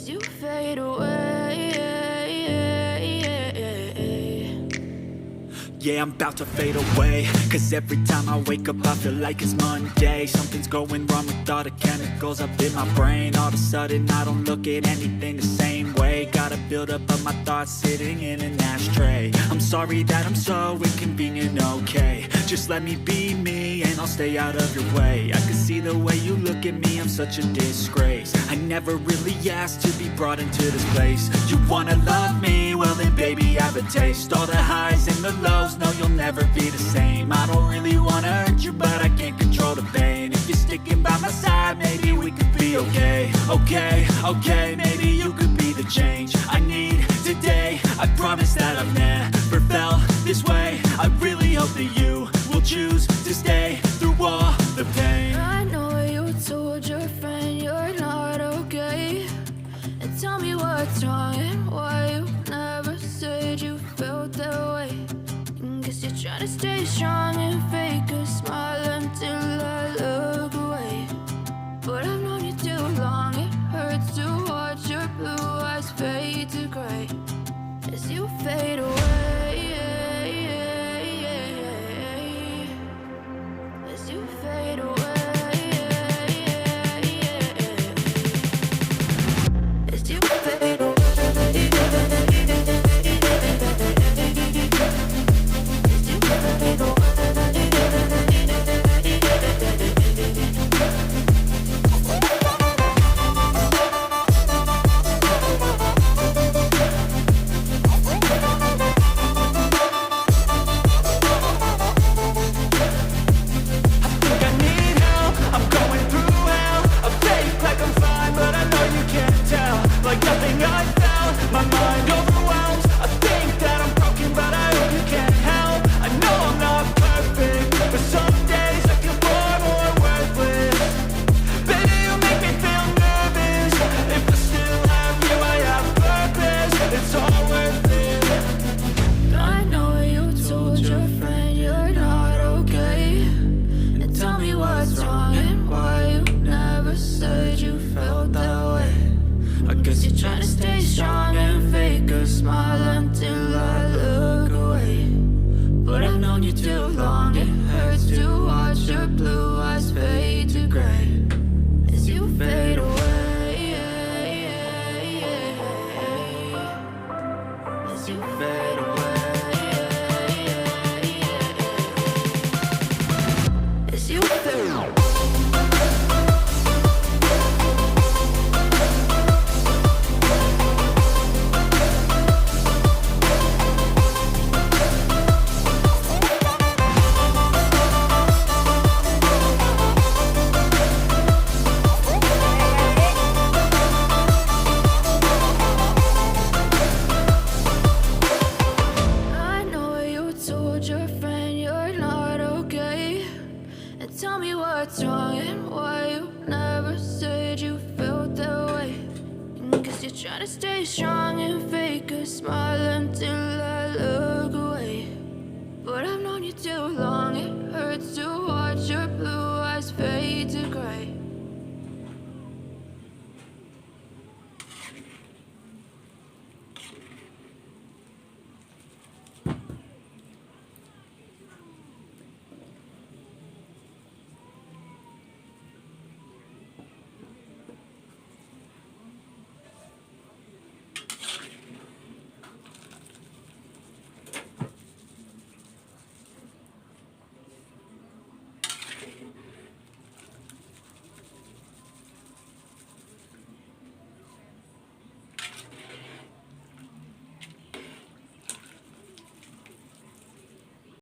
as you fade away. Yeah, I'm about to fade away, 'cause every time I wake up I feel like it's Monday. Something's going wrong with all the chemicals up in my brain. All of a sudden I don't look at anything the same way. Gotta build up of my thoughts sitting in an ashtray. I'm sorry that I'm so inconvenient, okay. Just let me be me and I'll stay out of your way. I can see the way you look at me, I'm such a disgrace. I never really asked to be brought into this place. You wanna love me? Well then baby I have a taste. All the highs and the lows, no you'll never be the same. I don't really wanna hurt you but I can't control the pain. If you're sticking by my side maybe we could be okay. Okay, maybe you could be the change I need today. I promise that I've never felt this way. I really hope that you will choose to stay through all the pain. I know you told your friend you're not okay, and tell me what's wrong and why you never said you felt that way. Guess you're trying to stay strong and fake a smile until I look away. But I've known you too long, it hurts to watch your blue eyes fade to gray as you fade away. As you fade away. As you fade away.